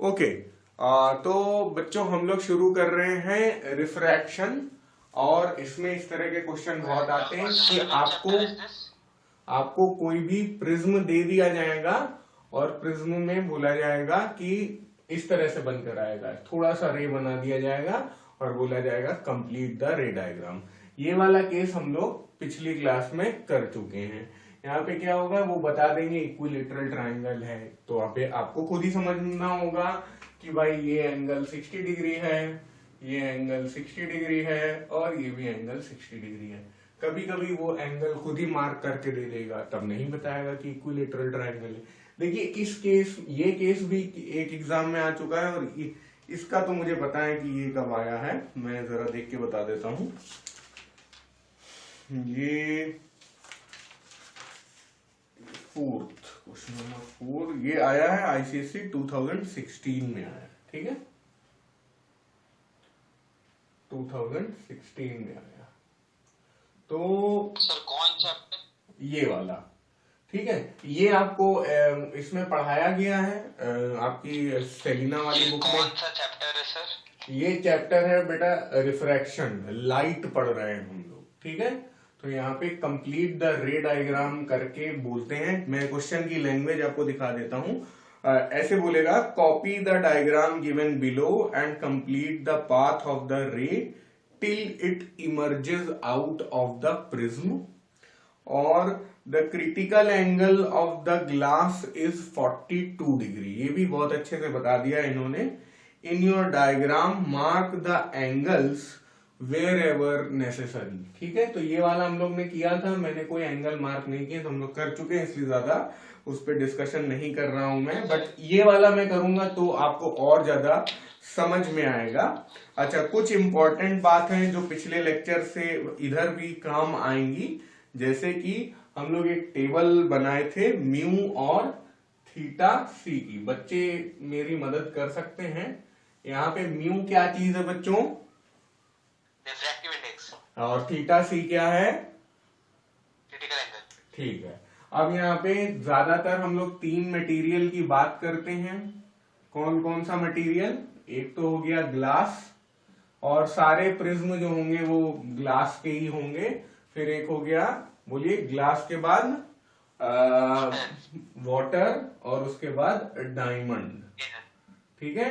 Okay. तो बच्चों हम लोग शुरू कर रहे हैं रिफ्रैक्शन। और इसमें इस तरह के क्वेश्चन बहुत आते हैं कि आपको कोई भी प्रिज्म दे दिया जाएगा और प्रिज्म में बोला जाएगा कि इस तरह से बनकर आएगा, थोड़ा सा रे बना दिया जाएगा और बोला जाएगा कंप्लीट द रे डायग्राम। ये वाला केस हम लोग पिछली क्लास में कर चुके हैं। यहाँ पे क्या होगा वो बता देंगे इक्विलेटरल ट्रायंगल है, तो आपको खुद ही समझना होगा कि भाई ये एंगल 60 डिग्री है, ये एंगल 60 डिग्री है और ये भी एंगल 60 डिग्री है। कभी कभी वो एंगल खुद ही मार्क करके दे देगा, तब नहीं बताएगा कि इक्विलेटरल ट्रायंगल है। देखिए ये केस भी एक एग्जाम में आ चुका है और इसका तो मुझे पता है कि ये कब आया है, मैं जरा देख के बता देता हूं। ये क्वेश्चन नंबर 4 ये आया है आईसीएसई 2016 में आया है, ठीक है, 2016 में आया। तो सर कौन चैप्टर? ये वाला, ठीक है, ये आपको इसमें पढ़ाया गया है आपकी सेलिना वाली बुक में। कौन सा चैप्टर है सर? ये चैप्टर है बेटा रिफ्रैक्शन, लाइट पढ़ रहे हैं हम लोग, ठीक है। तो यहाँ पे कंप्लीट द रे डायग्राम करके बोलते हैं। मैं क्वेश्चन की लैंग्वेज आपको दिखा देता हूँ। ऐसे बोलेगा, copy the diagram given below and complete the path of the ray till it emerges out of the prism और the critical angle of the glass is 42 degree. ये भी बहुत अच्छे से बता दिया इन्होंने। In your diagram mark the angles wherever necessary, ठीक है। तो ये वाला हम लोग ने किया था, मैंने कोई एंगल मार्क नहीं किया, तो हम लोग कर चुके हैं, इसलिए ज्यादा उस पर डिस्कशन नहीं कर रहा हूं मैं। बट ये वाला मैं करूंगा तो आपको और ज्यादा समझ में आएगा। अच्छा, कुछ इंपॉर्टेंट बात है जो पिछले लेक्चर से इधर भी काम आएंगी, जैसे कि हम लोग एक टेबल बनाए थे म्यू और थीटा सी की। बच्चे मेरी मदद कर सकते हैं। यहाँ पे म्यू क्या चीज है बच्चों? Refractive index. और थीटा सी क्या है? Critical angle. ठीक है। अब यहाँ पे ज्यादातर हम लोग 3 मटेरियल की बात करते हैं। कौन कौन सा मटेरियल? एक तो हो गया ग्लास, और सारे प्रिज्म जो होंगे वो ग्लास के ही होंगे। फिर एक हो गया, बोलिए, ग्लास के बाद वाटर और उसके बाद डायमंड, ठीक है।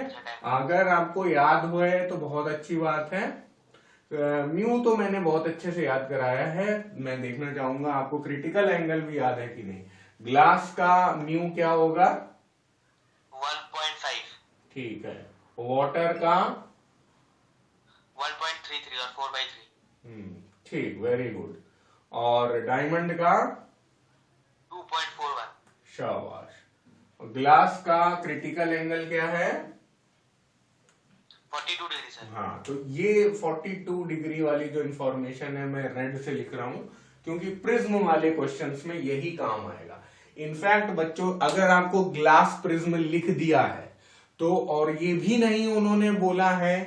अगर आपको याद हुआ है तो बहुत अच्छी बात है। म्यू तो मैंने बहुत अच्छे से याद कराया है, मैं देखना चाहूंगा आपको क्रिटिकल एंगल भी याद है कि नहीं। ग्लास का म्यू क्या होगा? 1.5। ठीक है। वाटर का 1.33 और 4/3। ठीक, वेरी गुड। और डायमंड का 2.41। शाबाश। ग्लास का क्रिटिकल एंगल क्या है? 42 डिग्री सर। हाँ, तो ये 42 डिग्री वाली जो इंफॉर्मेशन है मैं रेड से लिख रहा हूं, क्योंकि प्रिज्म वाले क्वेश्चंस में यही काम आएगा। इनफैक्ट बच्चों, अगर आपको ग्लास प्रिज्म लिख दिया है तो, और ये भी नहीं उन्होंने बोला है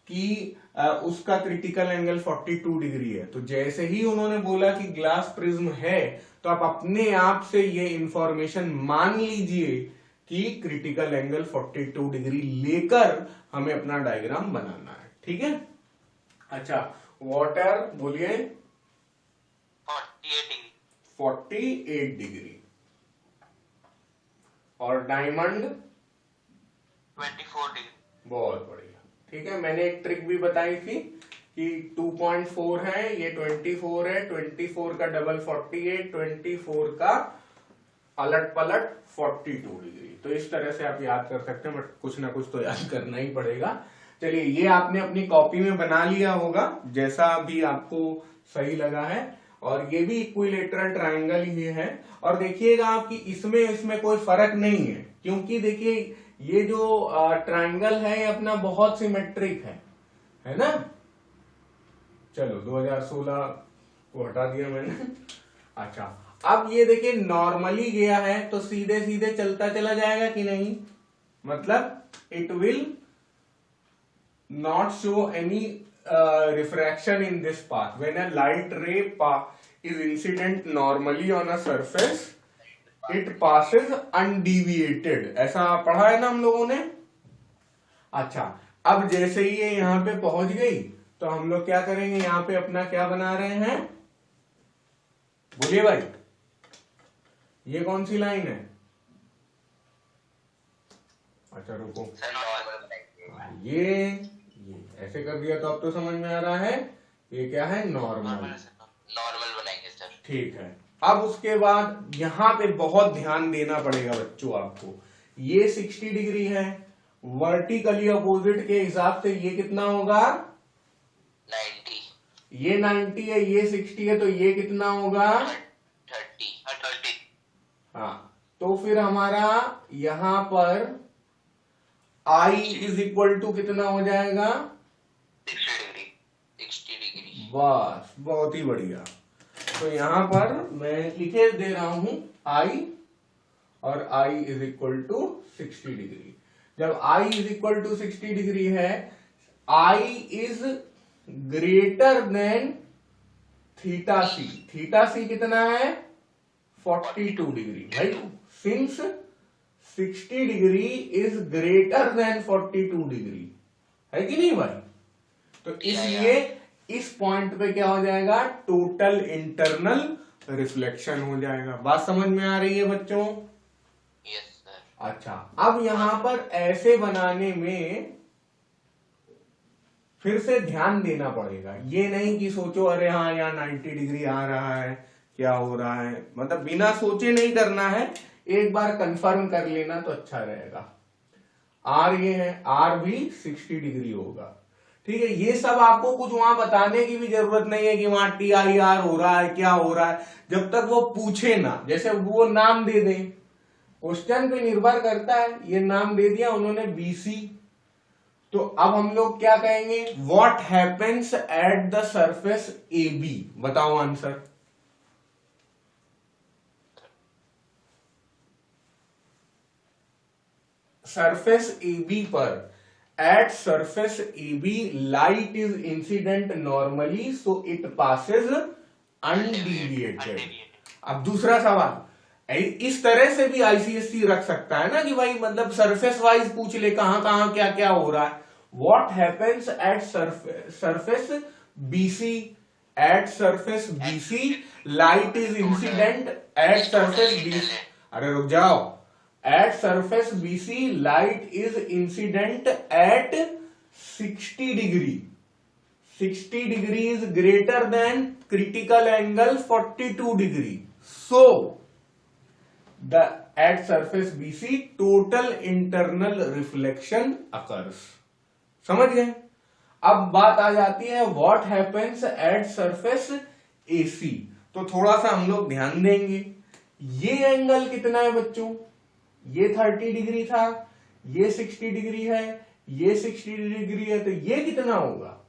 कि उसका क्रिटिकल एंगल 42 डिग्री है, तो जैसे ही उन्होंने बोला कि ग्लास प्रिज्म है तो आप अपने आप से ये इंफॉर्मेशन मान लीजिए कि क्रिटिकल एंगल 42 डिग्री लेकर हमें अपना डायग्राम बनाना है, ठीक है। अच्छा, वाटर बोलिए 48 डिग्री। 48 डिग्री। और डायमंड 24 डिग्री। बहुत बढ़िया, ठीक है। मैंने एक ट्रिक भी बताई थी कि 2.4 है, ये 24 है, 24 का डबल 48, 24 का अलट पलट 42 डिग्री। तो इस तरह से आप याद कर सकते हैं, बट कुछ ना कुछ तो याद करना ही पड़ेगा। चलिए, ये आपने अपनी कॉपी में बना लिया होगा जैसा भी आपको सही लगा है। और ये भी इक्विलेटरल ट्रायंगल ही है। और देखिएगा आपकी इसमें कोई फर्क नहीं है, क्योंकि देखिए ये जो ट्रायंगल है ये अपना बहुत सिमेट्रिक है ना। चलो 2016 को हटा दिया मैंने। अच्छा, अब ये देखिए नॉर्मली गया है तो सीधे सीधे चलता चला जाएगा कि नहीं, मतलब it will not show any refraction in this path when a light रे is incident normally on a surface, it passes undeviated. ऐसा पढ़ा है ना हम लोगों ने? अच्छा, अब जैसे ही ये यहां पे पहुंच गई तो हम लोग क्या करेंगे, यहां पे अपना क्या बना रहे हैं, बोलिए भाई, ये कौन सी लाइन है? अच्छा रुको, सर नॉर्मल बनाएंगे। ये ऐसे कर दिया तो अब तो समझ में आ रहा है, ये क्या है, नॉर्मल। नॉर्मल बनाएंगे सर। ठीक है, अब उसके बाद यहां पे बहुत ध्यान देना पड़ेगा बच्चों आपको, ये 60 डिग्री है, वर्टिकली अपोजिट के हिसाब से ये कितना होगा, 90, ये 90 है, ये 60 है, तो ये कितना होगा, 30। हाँ, तो फिर हमारा यहां पर I इज इक्वल टू कितना हो जाएगा, 60 डिग्री। बस, बहुत ही बढ़िया। तो यहां पर मैं लिखे दे रहा हूं I, और I is equal to 60 degree. जब I is equal to 60 degree है, I is greater than theta C. Theta C कितना है, 42 डिग्री। भाई since 60 degree is greater than 42 degree, है कि नहीं भाई? तो इसलिए इस पॉइंट पे क्या हो जाएगा, टोटल इंटरनल रिफ्लेक्शन हो जाएगा। बात समझ में आ रही है बच्चों? Yes sir. अच्छा, अब यहां पर ऐसे बनाने में फिर से ध्यान देना पड़ेगा, ये नहीं कि सोचो अरे हाँ यहाँ 90 डिग्री आ रहा है, क्या हो रहा है, मतलब बिना सोचे नहीं करना है, एक बार कंफर्म कर लेना तो अच्छा रहेगा। आर ये है, आर भी 60 डिग्री होगा, ठीक है। ये सब आपको कुछ वहां बताने की भी जरूरत नहीं है कि वहां TIR हो रहा है, क्या हो रहा है, जब तक वो पूछे ना, जैसे वो नाम दे दें, क्वेश्चन पे निर्भर करता है। ये नाम दे दिया उन्होंने BC, तो अब हम लोग क्या कहेंगे, what happens at the surface AB, बताओ आंसर। सरफेस AB पर, at surface AB light is incident normally, so it passes undeviated. अब दूसरा सवाल, इस तरह से भी ICSE रख सकता है ना कि भाई मतलब सरफेस वाइज पूछ ले, कहां कहां क्या क्या हो रहा है। What happens at surface BC, at surface BC light is incident at surface BC, अरे रुक जाओ, at surface BC light is incident at 60 degree. 60 degree is greater than critical angle 42 degree. So, the at surface BC total internal reflection occurs. समझ गए? अब बात आ जाती है what happens at surface AC. तो थोड़ा सा हम लोग ध्यान देंगे, ये एंगल कितना है बच्चों, ये 30 डिग्री था, ये 60 डिग्री है, ये 60 डिग्री है, तो ये कितना होगा,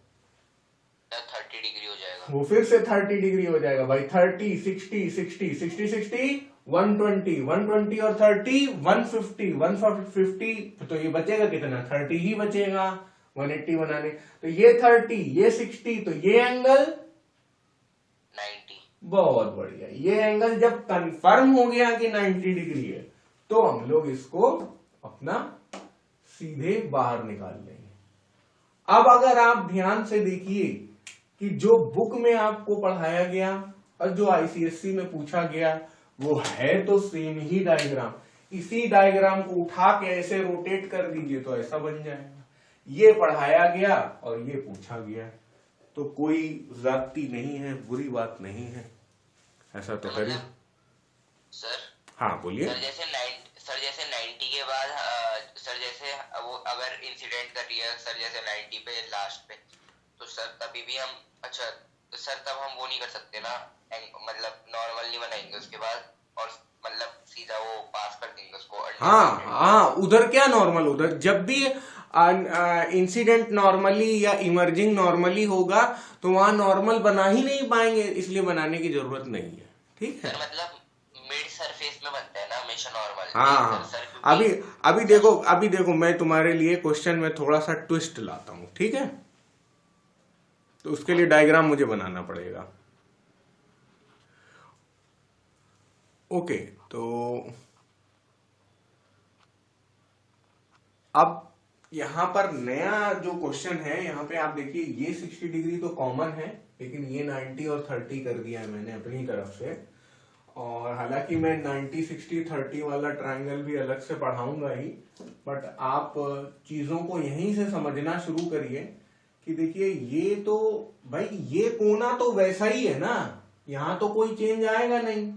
30 डिग्री हो जाएगा। वो फिर से 30 डिग्री हो जाएगा भाई। 30, 60, 60, 60, 60, 120, 120 और 30, 150, 150, तो ये बचेगा कितना, 30 ही बचेगा 180 बनाने। तो ये 30, ये 60, तो ये एंगल 90। बहुत बढ़िया। ये एंगल जब कंफर्म हो गया कि 90 डिग्री है, तो हम लोग इसको अपना सीधे बाहर निकाल लेंगे। अब अगर आप ध्यान से देखिए कि जो बुक में आपको पढ़ाया गया और जो ICSE में पूछा गया वो है तो सेम ही डायग्राम। इसी डायग्राम को उठा के ऐसे रोटेट कर दीजिए तो ऐसा बन जाएगा। ये पढ़ाया गया और ये पूछा गया, तो कोई ज्यादती नहीं है, बुरी बात नहीं है, ऐसा तो करिए। सर हाँ बोलिए। सर जैसे 90 के बाद सर जैसे वो अगर इंसिडेंट कर रही है सर जैसे 90 पे लास्ट पे, तो सर तभी भी हम, अच्छा सर तब हम वो नहीं कर सकते ना, मतलब नॉर्मल नहीं बनाएंगे उसके बाद और मतलब सीधा वो पास कर देंगे उसको। हाँ हाँ, उधर क्या नॉर्मल, उधर जब भी इंसिडेंट नॉर्मली या इमर्जिंग नॉर्मली होगा तो वहां नॉर्मल बना ही नहीं पाएंगे, इसलिए बनाने की जरूरत नहीं है, ठीक है। मतलब मिड सरफेस में बनता है ना हमेशा नॉर्मल। हाँ, अभी देखो मैं तुम्हारे लिए क्वेश्चन में थोड़ा सा ट्विस्ट लाता हूं, ठीक है। तो उसके लिए डायग्राम मुझे बनाना पड़ेगा। ओके, तो अब यहाँ पर नया जो क्वेश्चन है, यहाँ पे आप देखिए ये 60 डिग्री तो कॉमन है, लेकिन ये 90 और 30 कर दिया है मैंने अपनी तरफ से। और हालांकि मैं 90 60 30 वाला ट्रायंगल भी अलग से पढ़ाऊंगा ही, बट आप चीजों को यहीं से समझना शुरू करिए कि देखिए ये तो भाई ये कोना तो वैसा ही है ना, यहाँ तो कोई चेंज आएगा नहीं।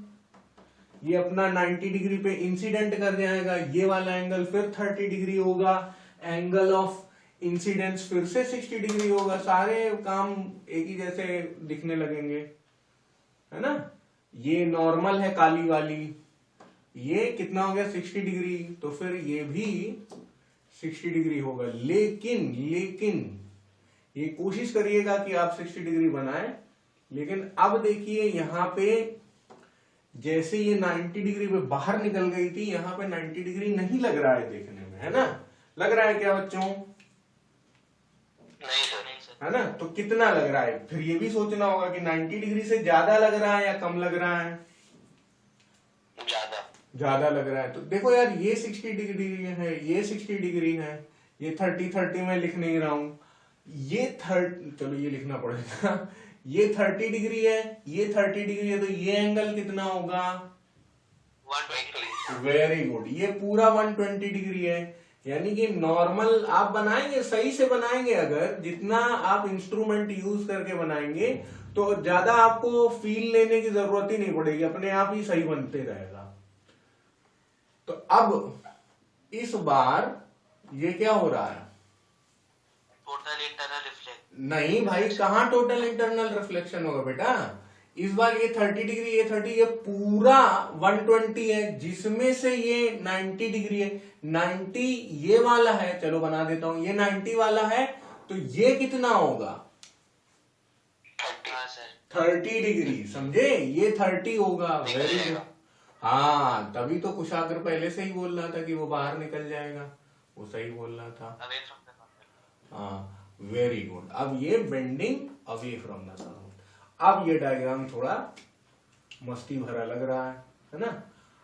ये अपना 90 डिग्री पे इंसिडेंट कर जाएगा, ये वाला एंगल फिर 30 डिग्री होगा, एंगल ऑफ इंसिडेंस फिर से 60 डिग्री होगा, सारे काम एक ही जैसे दिखने लगेंगे, है ना। ये नॉर्मल है काली वाली, ये कितना हो गया 60 डिग्री, तो फिर ये भी 60 डिग्री होगा। लेकिन ये कोशिश करिएगा कि आप 60 डिग्री बनाएं। लेकिन अब देखिए यहाँ पे जैसे ये 90 डिग्री पे बाहर निकल गई थी, यहाँ पे 90 डिग्री नहीं लग रहा है देखने में, है ना। लग रहा है क्या बच्चों? नहीं सर। है ना। तो कितना लग रहा है, फिर ये भी सोचना होगा कि 90 डिग्री से ज्यादा लग रहा है या कम लग रहा है? ज्यादा लग रहा है। तो देखो यार, ये 60 डिग्री है, ये 60 डिग्री है, ये 30 में लिख नहीं रहा हूं, ये 30, चलो ये लिखना पड़ेगा ये 30 डिग्री है, ये 30 डिग्री है, तो ये एंगल कितना होगा? 120। वेरी गुड, ये पूरा 120 डिग्री है। यानी कि नॉर्मल आप बनाएंगे, सही से बनाएंगे, अगर जितना आप इंस्ट्रूमेंट यूज करके बनाएंगे तो ज्यादा आपको फील लेने की जरूरत ही नहीं पड़ेगी, अपने आप ही सही बनते रहेगा। तो अब इस बार ये क्या हो रहा है? Total internal reflection. नहीं भाई, कहां टोटल इंटरनल रिफ्लेक्शन होगा बेटा? इस बार ये 30 डिग्री, ये 30, ये पूरा 120 है, जिसमें से ये 90 डिग्री है। 90 ये वाला है, चलो बना देता हूं, ये 90 वाला है, तो ये कितना होगा? 30 डिग्री, समझे? ये 30 होगा। Very good. हाँ, तभी तो कुशाग्र पहले से ही बोल रहा था कि वो बाहर निकल जाएगा, वो सही बोल रहा था। हाँ, वेरी गुड। अब ये bending away from the normal. अब ये डायग्राम थोड़ा मस्ती भरा लग रहा है ना।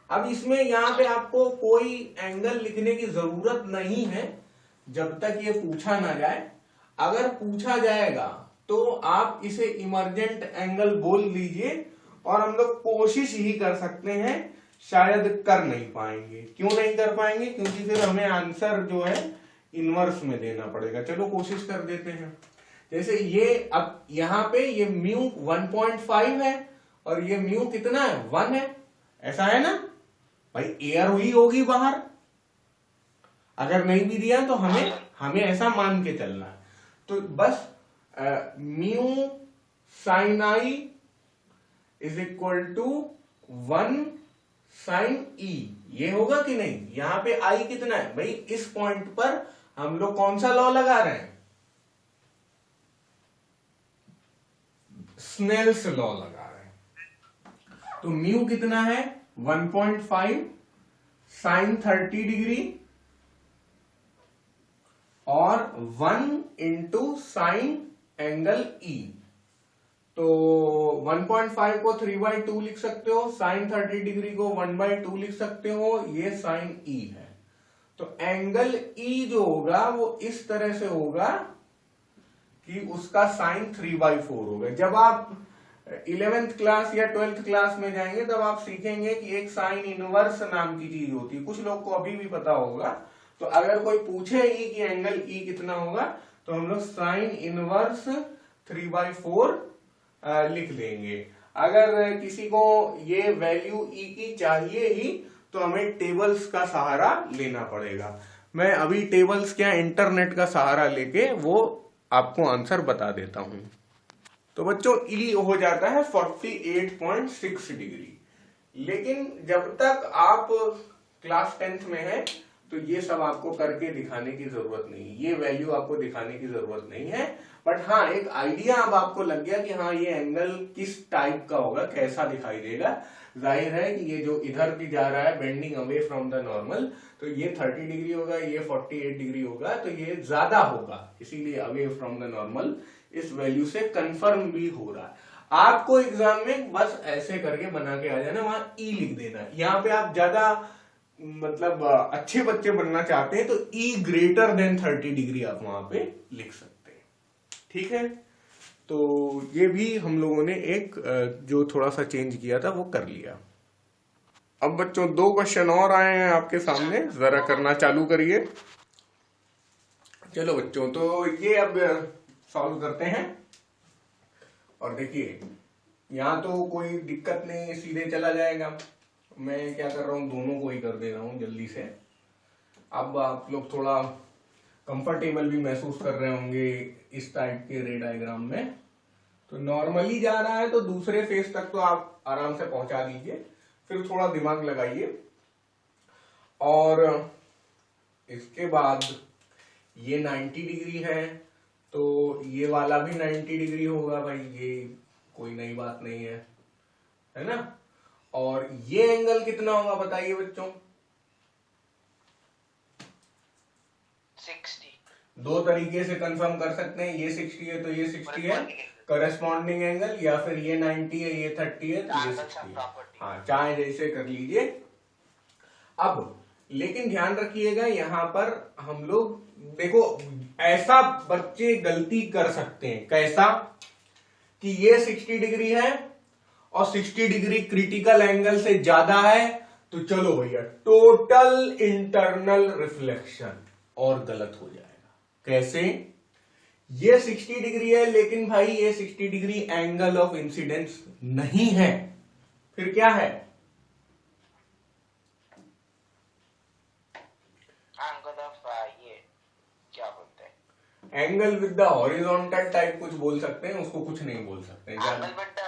अब इसमें यहाँ पे आपको कोई एंगल लिखने की जरूरत नहीं है जब तक ये पूछा ना जाए। अगर पूछा जाएगा तो आप इसे इमर्जेंट एंगल बोल लीजिए, और हम लोग कोशिश ही कर सकते हैं, शायद कर नहीं पाएंगे। क्यों नहीं कर पाएंगे? क्योंकि फिर हमें आंसर जो है इनवर्स में देना पड़ेगा। चलो कोशिश कर देते हैं। जैसे ये अब यहाँ पे ये म्यू 1.5 है और ये म्यू कितना है? 1 है, ऐसा है ना भाई। एयर हुई होगी बाहर, अगर नहीं भी दिया तो हमें ऐसा मान के चलना है। तो बस mu sine I is equal to 1 sine E, ये होगा कि नहीं? यहां पे आई कितना है भाई? इस पॉइंट पर हम लोग कौन सा लॉ लगा रहे हैं? स्नेल्स लॉ लगा रहे हैं। तो म्यू कितना है? 1.5 साइन 30 डिग्री और 1 इंटू साइन एंगल ई। तो 1.5 को 3/2 लिख सकते हो, साइन 30 डिग्री को 1/2 लिख सकते हो, ये साइन ई है। तो एंगल ई जो होगा वो इस तरह से होगा कि उसका साइन 3/4 होगा। जब आप 11th क्लास या 12th क्लास में जाएंगे तब आप सीखेंगे कि एक साइन इनवर्स नाम की चीज होती है, कुछ लोग को अभी भी पता होगा। तो अगर कोई पूछे ही कि एंगल ई कितना होगा, तो हम लोग साइन इनवर्स 3/4 लिख देंगे। अगर किसी को ये वैल्यू ई की चाहिए ही तो हमें टेबल्स का सहारा लेना पड़ेगा। मैं अभी टेबल्स क्या, इंटरनेट का सहारा लेके वो आपको आंसर बता देता हूं। तो बच्चों ई हो जाता है 48.6 डिग्री। लेकिन जब तक आप क्लास 10th में हैं तो ये सब आपको करके दिखाने की जरूरत नहीं, ये वैल्यू आपको दिखाने की जरूरत नहीं है। बट हाँ, एक आइडिया अब आपको लग गया कि हाँ ये एंगल किस टाइप का होगा, कैसा दिखाई देगा। जाहिर है कि ये जो इधर की जा रहा है bending away from the normal, तो ये 30 डिग्री होगा, ये 48 डिग्री होगा, तो ये ज्यादा होगा, इसीलिए अवे फ्रॉम द नॉर्मल इस वैल्यू से कंफर्म भी हो रहा है। आपको एग्जाम में बस ऐसे करके बना के आ जाना, वहां ई लिख देना। यहाँ पे आप ज्यादा मतलब अच्छे बच्चे बनना चाहते हैं तो ई ग्रेटर देन 30 डिग्री आप वहां पे लिख सकते हैं। ठीक है, तो ये भी हम लोगों ने एक जो थोड़ा सा चेंज किया था वो कर लिया। अब बच्चों 2 क्वेश्चन और आए हैं आपके सामने, जरा करना चालू करिए। चलो बच्चों, तो ये अब सॉल्व करते हैं। और देखिए यहाँ तो कोई दिक्कत नहीं, सीधे चला जाएगा। मैं क्या कर रहा हूँ, दोनों को ही कर दे रहा हूँ जल्दी से। अब आप लोग थोड़ा कंफर्टेबल भी महसूस कर रहे होंगे इस टाइप के रे डायग्राम में। तो नॉर्मली जा रहा है तो दूसरे फेस तक तो आप आराम से पहुंचा दीजिए, फिर थोड़ा दिमाग लगाइए। और इसके बाद ये 90 डिग्री है तो ये वाला भी 90 डिग्री होगा भाई, ये कोई नई बात नहीं है ना। और ये एंगल कितना होगा बताइए बच्चों? 60। 2 तरीके से कंफर्म कर सकते हैं, ये 60 है तो ये 60 है करस्पॉन्डिंग एंगल, या फिर ये 90 है ये 30 है तो ये 60 है। हाँ, चाहे जैसे कर लीजिए। अब लेकिन ध्यान रखिएगा यहाँ पर हम लोग देखो, ऐसा बच्चे गलती कर सकते हैं कैसा कि ये 60 डिग्री है और 60 डिग्री क्रिटिकल एंगल से ज्यादा है, तो चलो भैया टोटल इंटरनल रिफ्लेक्शन, और गलत हो जाएगा। कैसे? ये 60 डिग्री है लेकिन भाई ये 60 डिग्री एंगल ऑफ इंसिडेंस नहीं है, फिर क्या है? ये क्या बोलते हैं, angle with the horizontal type कुछ बोल सकते हैं, उसको कुछ नहीं बोल सकते angle with the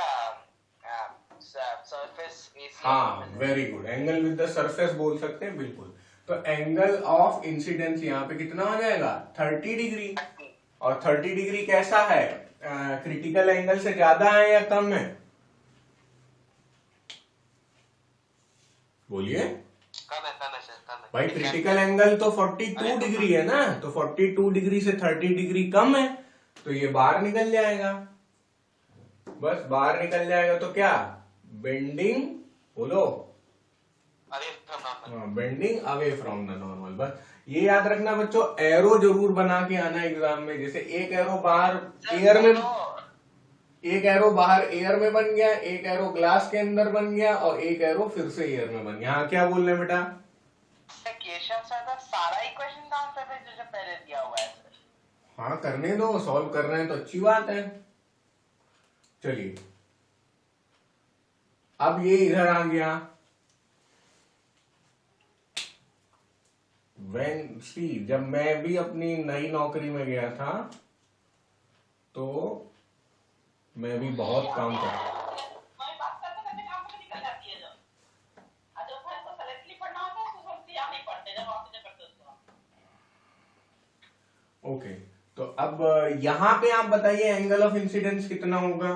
surface AC. हाँ, very good, angle with the surface बोल सकते हैं, बिल्कुल। तो एंगल ऑफ इंसिडेंस यहाँ पे कितना हो जाएगा? 30 डिग्री। और 30 डिग्री कैसा है? क्रिटिकल एंगल से ज्यादा है या कम है? बोलिए। कम है सर, कम है भाई क्रिटिकल एंगल तो 42 डिग्री है ना, तो 42 डिग्री से 30 डिग्री कम है, तो ये बाहर निकल जाएगा। बस बाहर निकल जाएगा तो क्या? बेंडिंग, बोलो, away from normal. Bending away from the normal. बस ये याद रखना बच्चों, एरो जरूर बना के आना एग्जाम में। जैसे एक एरो बाहर एयर में, एक एरो बाहर एयर में बन गया, एक एरो ग्लास के अंदर बन गया, और एक एरो फिर से एयर में बन गया। हाँ, क्या बोल रहे हैं बेटा? केशव सर का सारा इक्वेशन का आंसर है जो पहले दिया हुआ है सर। हाँ, करने दो, सॉल्व कर रहे हैं तो अच्छी बात है। चलिए, अब ये इधर आ गया। When सी, जब मैं भी अपनी नई नौकरी में गया था तो मैं भी बहुत काम कर, ओके। तो अब यहां पे आप बताइए एंगल ऑफ इंसिडेंस कितना होगा?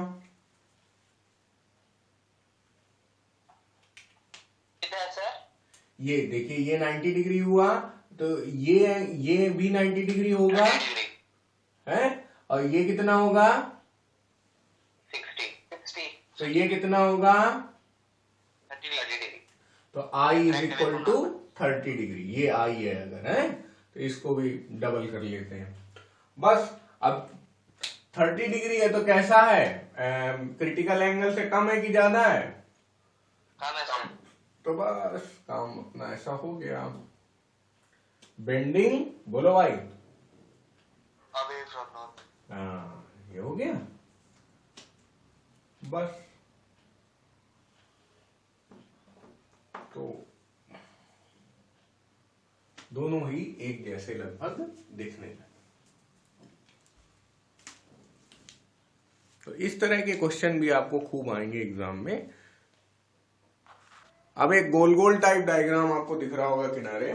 ये देखिए, ये 90 डिग्री हुआ तो ये भी 90 डिग्री होगा है, और ये कितना होगा? 60। तो ये कितना होगा? 30 डिग्री। तो आई इज इक्वल टू 30 डिग्री। ये आई है अगर, है तो इसको भी डबल कर लेते हैं। बस अब 30 डिग्री है तो कैसा है? क्रिटिकल एंगल से कम है कि ज्यादा है? कम है सर। तो बस काम अपना ऐसा हो गया। बेंडिंग, बोलो भाई। Away from normal. हाँ, ये हो गया। बस तो दोनों ही एक जैसे लगभग दिखने लगे। तो इस तरह के क्वेश्चन भी आपको खूब आएंगे एग्जाम में। अब एक गोल गोल टाइप डायग्राम आपको दिख रहा होगा किनारे।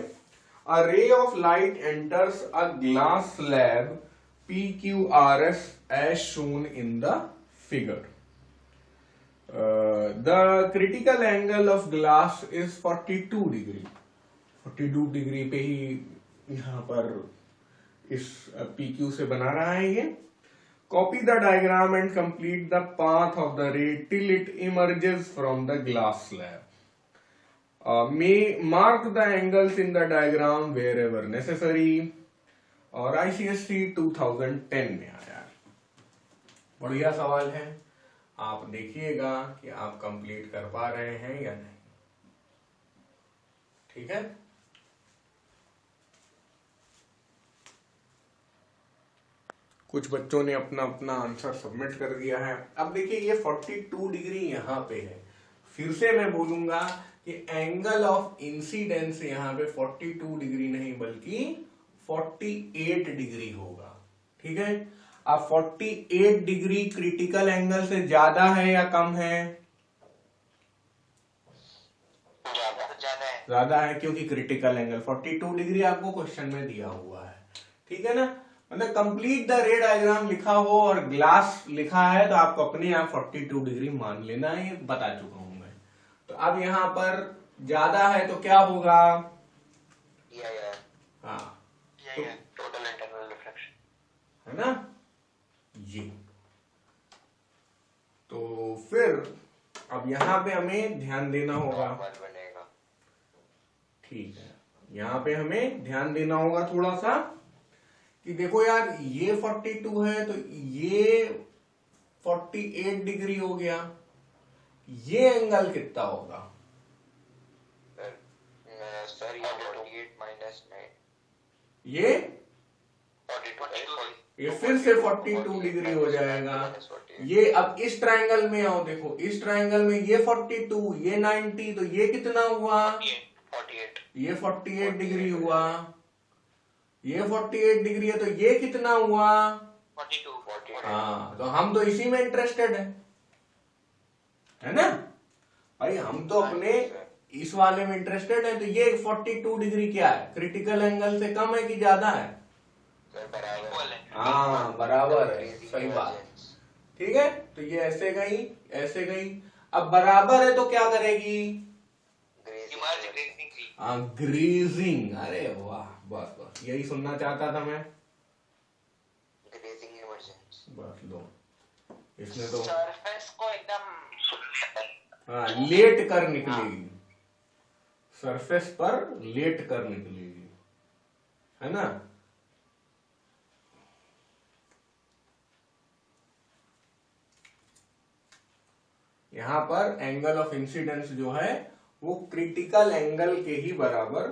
A ray of light enters a glass slab PQRS as shown in the figure. The critical angle of glass is 42 degree. 42 degree पे ही यहाँ पर इस PQ से बना रहा है ये। Copy the diagram and complete the path of the ray till it emerges from the glass slab. may mark the angles in the diagram wherever necessary। और ICSE 2010 में आया। बढ़िया सवाल है, आप देखिएगा कि आप कंप्लीट कर पा रहे हैं या नहीं। ठीक है, कुछ बच्चों ने अपना अपना आंसर सबमिट कर दिया है। अब देखिए ये 42 डिग्री यहाँ पे है, फिर से मैं बोलूंगा कि एंगल ऑफ इंसिडेंस यहाँ पे 42 डिग्री नहीं बल्कि 48 डिग्री होगा। ठीक है, अब 48 डिग्री क्रिटिकल एंगल से ज्यादा है या कम है? ज्यादा है, क्योंकि क्रिटिकल एंगल 42 डिग्री आपको क्वेश्चन में दिया हुआ है। ठीक है ना, मतलब कंप्लीट द रे डायग्राम लिखा हो और ग्लास लिखा है तो आपको अपने आप 42 डिग्री मान लेना है, ये बता चुका हूं मैं। तो अब यहां पर ज्यादा है तो क्या होगा? हाँ, टोटल इंटरनल रिफ्लेक्शन है ना ये। तो फिर अब यहां पे हमें ध्यान देना होगा। बनेगा। ठीक है, यहां पे हमें ध्यान देना होगा थोड़ा सा कि देखो यार ये 42 है तो ये 48 डिग्री हो गया, ये एंगल कितना होगा? सर ये 48 माइनस 9, ये 42 ये फिर से 42 डिग्री हो जाएगा। ये अब इस ट्रायंगल में आओ, देखो इस ट्रायंगल में ये 42, ये 90, तो ये कितना हुआ? 48 ये 48 डिग्री हुआ, ये 48 डिग्री है तो ये कितना हुआ? 42। हाँ, तो हम तो इसी में इंटरेस्टेड है ना भाई, हम तो अपने इस वाले में इंटरेस्टेड है। तो ये 42 डिग्री क्या है? क्रिटिकल एंगल से कम है कि ज्यादा है? बराबर है। हाँ बराबर है, सही बात। ठीक है, तो ये ऐसे गई ऐसे गई। अब बराबर है तो क्या करेगी? ग्रीजिंग। अरे वाह, बस बस यही सुनना चाहता था मैं। Grazing emergency. बस लो, इसने तो सरफेस को एकदम हाँ लेट कर निकलेगी, सरफेस पर लेट कर निकलेगी, है ना। यहां पर एंगल ऑफ इंसिडेंस जो है वो क्रिटिकल एंगल के ही बराबर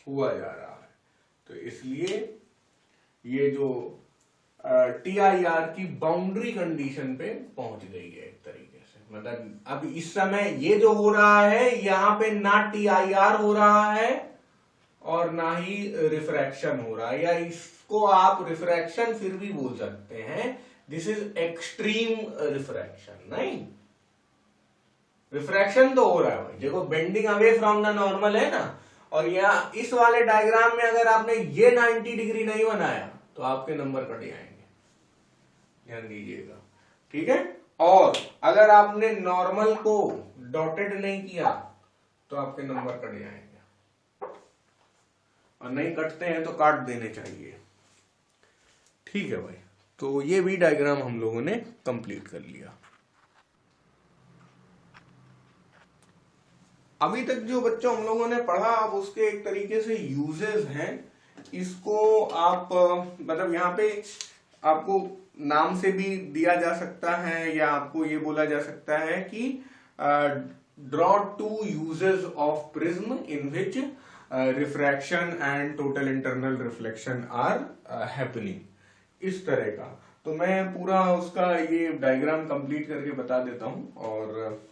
हुआ जा रहा है। तो इसलिए ये जो TIR की बाउंड्री कंडीशन पे पहुंच गई है एक तरीके से। मतलब अब इस समय ये जो हो रहा है यहाँ पे ना TIR हो रहा है और ना ही रिफ्रैक्शन हो रहा है, या इसको आप रिफ्रैक्शन फिर भी बोल सकते हैं। This is extreme refraction. नहीं, रिफ्रैक्शन तो हो रहा है भाई, देखो bending away from the normal है ना। और यहाँ इस वाले डायग्राम में अगर आपने ये 90 डिग्री नहीं बनाया तो आपके नंबर कट जाएंगे, ध्यान दीजिएगा। ठीक है, और अगर आपने नॉर्मल को डॉटेड नहीं किया तो आपके नंबर कट जाएंगे, और नहीं कटते हैं तो काट देने चाहिए। ठीक है भाई, तो ये भी डायग्राम हम लोगों ने कंप्लीट कर लिया। अभी तक जो बच्चों हम लोगों ने पढ़ा, अब उसके एक तरीके से यूजेस हैं। इसको आप मतलब यहाँ पे आपको नाम से भी दिया जा सकता है, या आपको ये बोला जा सकता है कि draw 2 uses of prism in which refraction and total internal reflection are happening, इस तरह का। तो मैं पूरा उसका ये डायग्राम कंप्लीट करके बता देता हूं। और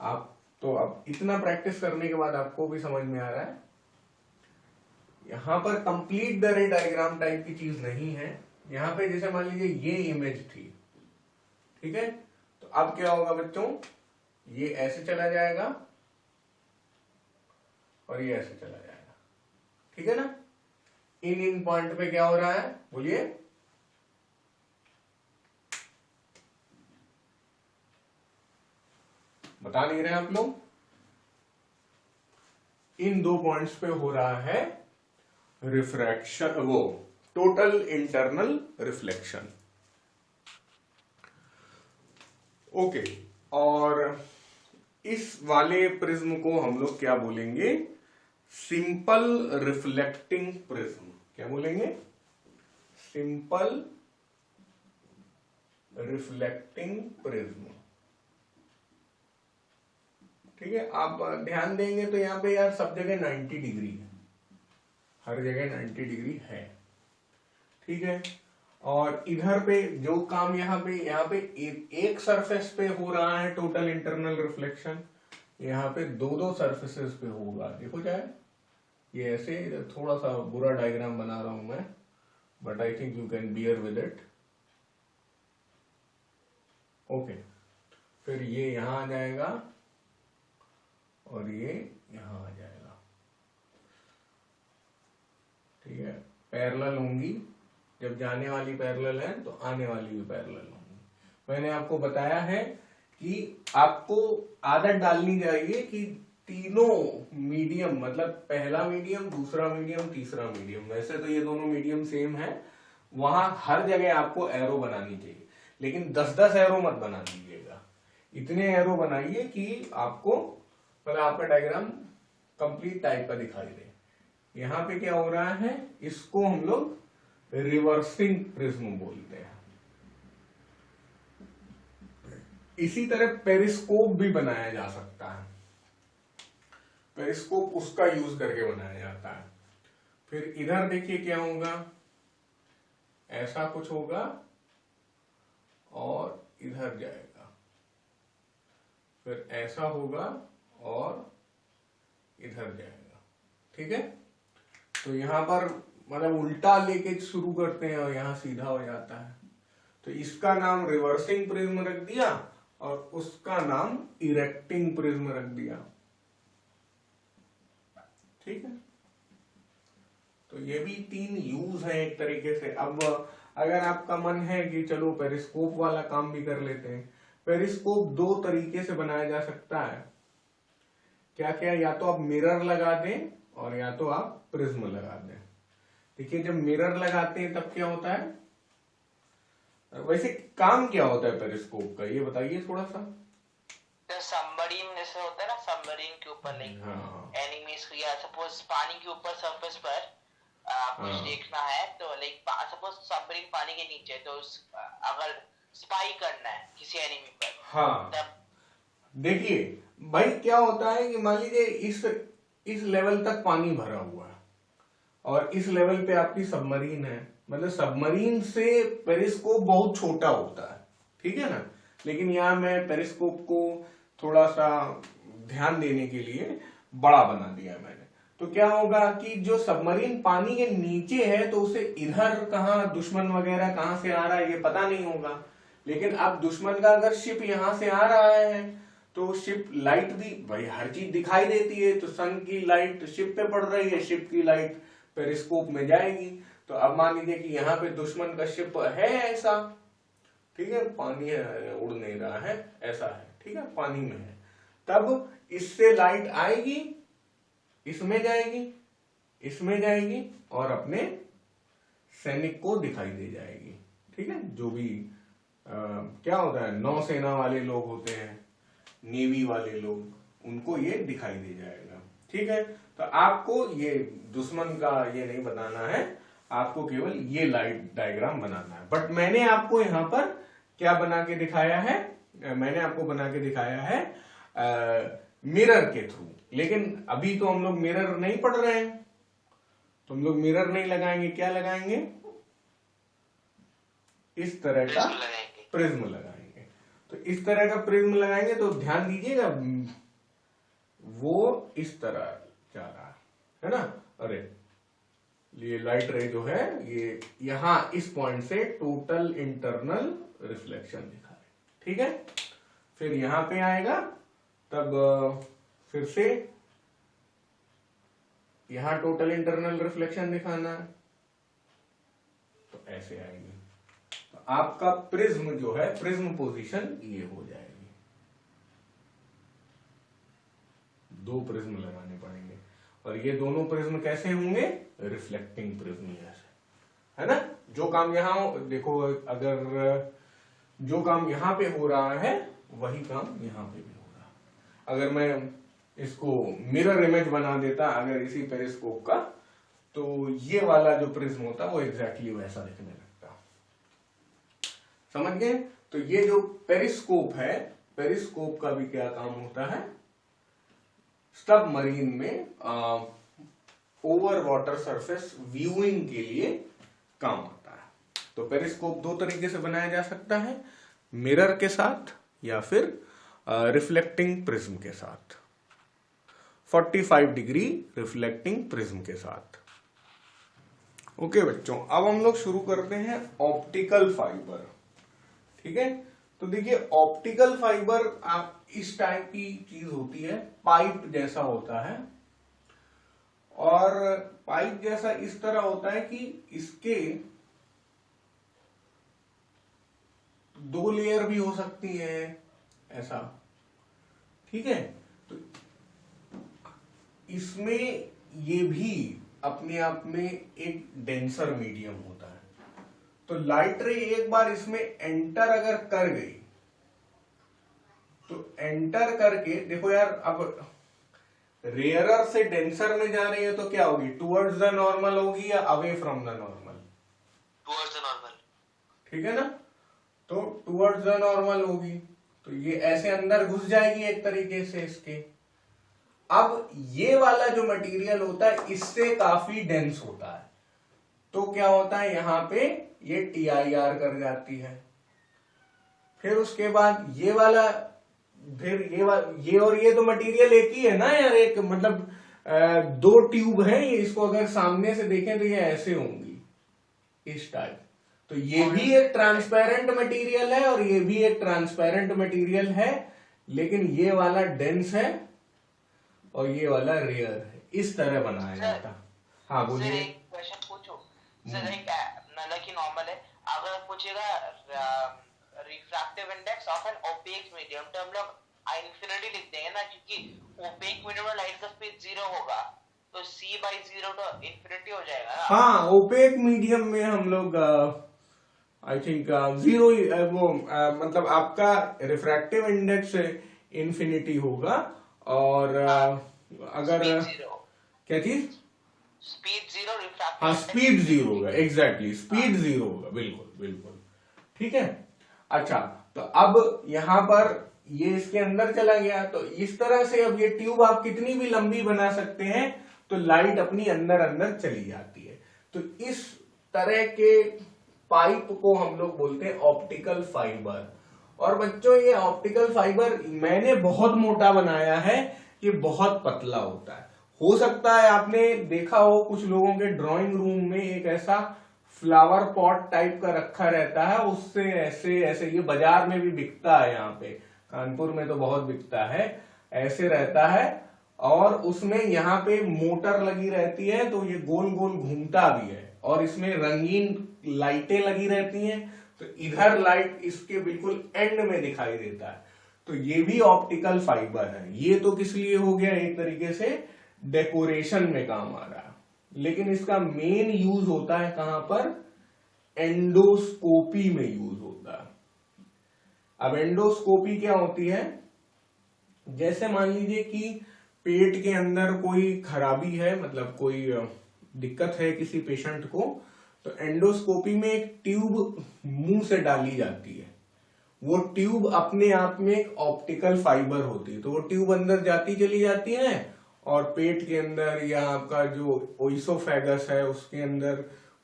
आप तो अब इतना प्रैक्टिस करने के बाद आपको भी समझ में आ रहा है। यहां पर कंप्लीट द रे डायग्राम टाइप की चीज नहीं है। यहां पे जैसे मान लीजिए ये इमेज थी, ठीक है, तो अब क्या होगा बच्चों, ये ऐसे चला जाएगा और ये ऐसे चला जाएगा। ठीक है ना, इन पॉइंट पे क्या हो रहा है बोलिए? बता नहीं रहे आप लोग? इन 2 पॉइंट्स पे हो रहा है रिफ्रैक्शन, वो टोटल इंटरनल रिफ्लेक्शन। ओके, और इस वाले प्रिज्म को हम लोग क्या बोलेंगे, सिंपल रिफ्लेक्टिंग प्रिज्म। क्या बोलेंगे, सिंपल रिफ्लेक्टिंग प्रिज्म। ठीक है, आप ध्यान देंगे तो यहाँ पे यार सब जगह 90 डिग्री है, हर जगह 90 डिग्री है। ठीक है, और इधर पे जो काम यहाँ पे एक सरफेस पे हो रहा है टोटल इंटरनल रिफ्लेक्शन, यहाँ पे दो सरफेसेस पे होगा। देखो चाहे ये ऐसे थोड़ा सा बुरा डायग्राम बना रहा हूं मैं, but I think you can bear with it. Okay, फिर ये यहां आ जाएगा और ये यहां आ जाएगा। ठीक है, पैरेलल होंगी, जब जाने वाली पैरेलल है तो आने वाली भी पैरेलल होंगी। मैंने आपको बताया है कि आपको आदत डालनी चाहिए कि तीनों मीडियम, मतलब पहला मीडियम, दूसरा मीडियम, तीसरा मीडियम, वैसे तो ये दोनों मीडियम सेम है, वहां हर जगह आपको एरो बनानी चाहिए, लेकिन 10-10 एरो मत बना दीजिएगा। इतने एरो बनाइए कि आपको मतलब आपका डायग्राम कंप्लीट टाइप का दिखाई दे। यहाँ पे क्या हो रहा है, इसको हम लोग रिवर्सिंग प्रिज्म बोलते हैं। इसी तरह पेरिस्कोप भी बनाया जा सकता है, पेरिस्कोप उसका यूज करके बनाया जाता है। फिर इधर देखिए क्या होगा, ऐसा कुछ होगा और इधर जाएगा, फिर ऐसा होगा और इधर जाएगा। ठीक है, तो यहां पर मतलब उल्टा लेके शुरू करते हैं और यहां सीधा हो जाता है, तो इसका नाम रिवर्सिंग प्रिज्म रख दिया और उसका नाम इरेक्टिंग प्रिज्म रख दिया। ठीक है, तो ये भी 3 यूज है एक तरीके से। अब अगर आपका मन है कि चलो पेरिस्कोप वाला काम भी कर लेते हैं, पेरिस्कोप 2 तरीके से बनाया जा सकता है। क्या क्या, या तो आप मिरर लगा दें और या तो आप प्रिज्म लगा दें। देखिए, जब मिरर लगाते हैं तब क्या होता है, वैसे काम क्या होता है पेरिस्कोप का, ये बताइए थोड़ा सा। सबमरीन जैसे होता है ना, सबमरीन के ऊपर लाइक एनिमीज या सपोज पानी के ऊपर सरफेस पर कुछ देखना है, तो लाइक सपोज सबमरीन पानी के नीचे, तो अगर स्पाई करना है किसी एनिमी पर, हाँ, तब देखिए भाई क्या होता है कि मान लीजिए इस लेवल तक पानी भरा हुआ है और इस लेवल पे आपकी सबमरीन है, मतलब सबमरीन से पेरिस्कोप बहुत छोटा होता है। ठीक है ना, लेकिन यहाँ मैं पेरिस्कोप को थोड़ा सा ध्यान देने के लिए बड़ा बना दिया मैंने। तो क्या होगा कि जो सबमरीन पानी के नीचे है तो उसे इधर कहाँ दुश्मन वगैरह कहाँ से आ रहा है ये पता नहीं होगा, लेकिन अब दुश्मन का अगर शिप यहाँ से आ रहा है तो शिप लाइट भी भाई हर चीज दिखाई देती है, तो सन की लाइट शिप पे पड़ रही है, शिप की लाइट पेरिस्कोप में जाएगी। तो अब मान लीजिए कि यहाँ पे दुश्मन का शिप है ऐसा, ठीक है, पानी है, उड़ नहीं रहा है, ऐसा है, ठीक है, पानी में है, तब इससे लाइट आएगी, इसमें जाएगी, इसमें जाएगी और अपने सैनिक को दिखाई दे जाएगी। ठीक है, जो भी क्या होता है, नौसेना वाले लोग होते हैं, नेवी वाले लोग, उनको ये दिखाई दे जाएगा। ठीक है, तो आपको ये दुश्मन का ये नहीं बनाना है, आपको केवल ये लाइट डायग्राम बनाना है। बट मैंने आपको यहाँ पर क्या बना के दिखाया है, मैंने आपको बना के दिखाया है मिरर के थ्रू, लेकिन अभी तो हम लोग मिरर नहीं पढ़ रहे हैं, तो हम लोग मिरर नहीं लगाएंगे, क्या लगाएंगे, इस तरह का प्रिज्म लगाएंगे। तो इस तरह का प्रिज्म लगाएंगे तो ध्यान दीजिएगा वो इस तरह जा रहा है ना, अरे ये लाइट रे जो है ये यहां इस पॉइंट से टोटल इंटरनल रिफ्लेक्शन दिखा रहे, ठीक है। फिर यहां पे आएगा तब फिर से यहां टोटल इंटरनल रिफ्लेक्शन दिखाना है, तो ऐसे आएगी। तो आपका प्रिज्म जो है, प्रिज्म पोजीशन ये हो जाएगी। 2 प्रिज्म लगाने पड़ेंगे और ये दोनों प्रिज्म कैसे होंगे, रिफ्लेक्टिंग प्रिज्म जैसे, है ना। जो काम यहां देखो, अगर जो काम यहां पे हो रहा है वही काम यहां पे भी हो रहा है। अगर मैं इसको मिरर इमेज बना देता अगर इसी पेरिस्कोप का, तो ये वाला जो प्रिज्म होता वो एग्जैक्टली वैसा दिखने लगता। समझ गए? तो ये जो पेरिस्कोप है, पेरिस्कोप का भी क्या काम होता है, सबमरीन में ओवर वाटर सरफेस व्यूइंग के लिए काम आता है। तो पेरिस्कोप दो तरीके से बनाया जा सकता है, मिरर के साथ या फिर रिफ्लेक्टिंग प्रिज्म के साथ, 45 डिग्री रिफ्लेक्टिंग प्रिज्म के साथ। ओके बच्चों, अब हम लोग शुरू करते हैं ऑप्टिकल फाइबर। ठीक है, तो देखिए ऑप्टिकल फाइबर आप इस टाइप की चीज होती है, पाइप जैसा होता है, और पाइप जैसा इस तरह होता है कि इसके दो लेयर भी हो सकती है ऐसा। ठीक है, तो इसमें ये भी अपने आप में एक डेंसर मीडियम होता है। तो लाइट रे एक बार इसमें एंटर अगर कर गई, तो एंटर करके देखो यार, अब रेयरर से डेंसर में जा रही है तो क्या होगी, टुवर्ड्स द नॉर्मल होगी या away from the normal? Towards the normal. ठीक है ना, तो टुवर्ड्स द नॉर्मल होगी, तो ये ऐसे अंदर घुस जाएगी एक तरीके से इसके। अब ये वाला जो मटेरियल होता है इससे काफी डेंस होता है, तो क्या होता है यहां पे ये TIR कर जाती है। फिर उसके बाद ये वाला, फिर ये और ये तो मटेरियल एक ही है ना यार, एक मतलब दो ट्यूब है, इसको अगर सामने से देखें तो ये ऐसे होंगी इस टाइप। तो ये भी एक ट्रांसपेरेंट मटेरियल है और ये भी एक ट्रांसपेरेंट मटेरियल है, लेकिन ये वाला डेंस है और ये वाला रेयर है, इस तरह बनाया जाता। हाँ बोलिए। एक क्वेश्चन पूछो सर, मतलब कि नॉर्मल है, अगर पूछेगा refractive index of an opaque medium, तो हम लोग इंफिनिटी लिख देंगे ना, क्योंकि ओपेक मीडियम में लाइट का स्पीड 0 होगा, तो c/0 तो इंफिनिटी हो जाएगा ना। हाँ, ओपेक मीडियम में हम लोग आई थिंक 0 वो मतलब आपका रिफ्रैक्टिव इंडेक्स इंफिनिटी होगा, और अगर क्या चीज, स्पीड 0 रिफ्रैक्टिव, हाँ स्पीड 0 होगा, एग्जैक्टली स्पीड 0 होगा, बिल्कुल बिल्कुल। ठीक है, अच्छा तो अब यहां पर ये इसके अंदर चला गया, तो इस तरह से अब ये ट्यूब आप कितनी भी लंबी बना सकते हैं, तो लाइट अपनी अंदर अंदर चली जाती है। तो इस तरह के पाइप को हम लोग बोलते हैं ऑप्टिकल फाइबर। और बच्चों ये ऑप्टिकल फाइबर मैंने बहुत मोटा बनाया है, ये बहुत पतला होता है। हो सकता है आपने देखा हो कुछ लोगों के ड्राइंग रूम में एक ऐसा फ्लावर पॉट टाइप का रखा रहता है, उससे ऐसे ऐसे, ये बाजार में भी बिकता है, यहाँ पे कानपुर में तो बहुत बिकता है, ऐसे रहता है, और उसमें यहाँ पे मोटर लगी रहती है, तो ये गोल गोल घूमता भी है, और इसमें रंगीन लाइटें लगी रहती हैं, तो इधर लाइट इसके बिल्कुल एंड में दिखाई देता है। तो ये भी ऑप्टिकल फाइबर है। ये तो किस लिए हो गया, एक तरीके से डेकोरेशन में काम आ रहा है, लेकिन इसका मेन यूज होता है कहां पर, एंडोस्कोपी में यूज होता है। अब एंडोस्कोपी क्या होती है, जैसे मान लीजिए कि पेट के अंदर कोई खराबी है, मतलब कोई दिक्कत है किसी पेशेंट को, तो एंडोस्कोपी में एक ट्यूब मुंह से डाली जाती है। वो ट्यूब अपने आप में एक ऑप्टिकल फाइबर होती है, तो वो ट्यूब अंदर जाती चली जाती है, और पेट के अंदर या आपका जो ओइसोफेगस है उसके अंदर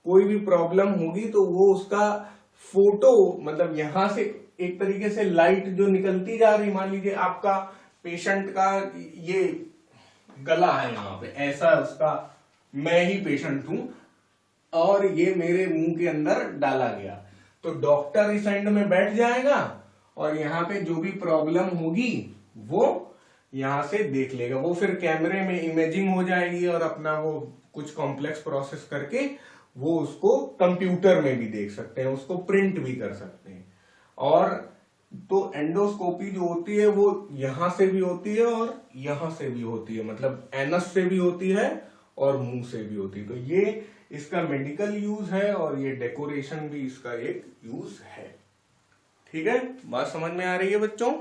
कोई भी प्रॉब्लम होगी, तो वो उसका फोटो, मतलब यहां से एक तरीके से लाइट जो निकलती जा रही, मान लीजिए आपका पेशेंट का ये गला है, यहाँ पे ऐसा उसका, मैं ही पेशेंट हूं और ये मेरे मुंह के अंदर डाला गया, तो डॉक्टर इस एंड में बैठ जाएगा और यहाँ पे जो भी प्रॉब्लम होगी वो यहां से देख लेगा। वो फिर कैमरे में इमेजिंग हो जाएगी और अपना वो कुछ कॉम्प्लेक्स प्रोसेस करके वो उसको कंप्यूटर में भी देख सकते हैं, उसको प्रिंट भी कर सकते हैं। और तो एंडोस्कोपी जो होती है वो यहां से भी होती है और यहां से भी होती है, मतलब एनस से भी होती है और मुंह से भी होती है। तो ये इसका मेडिकल यूज है और ये डेकोरेशन भी इसका एक यूज है। ठीक है, बात समझ में आ रही है बच्चों?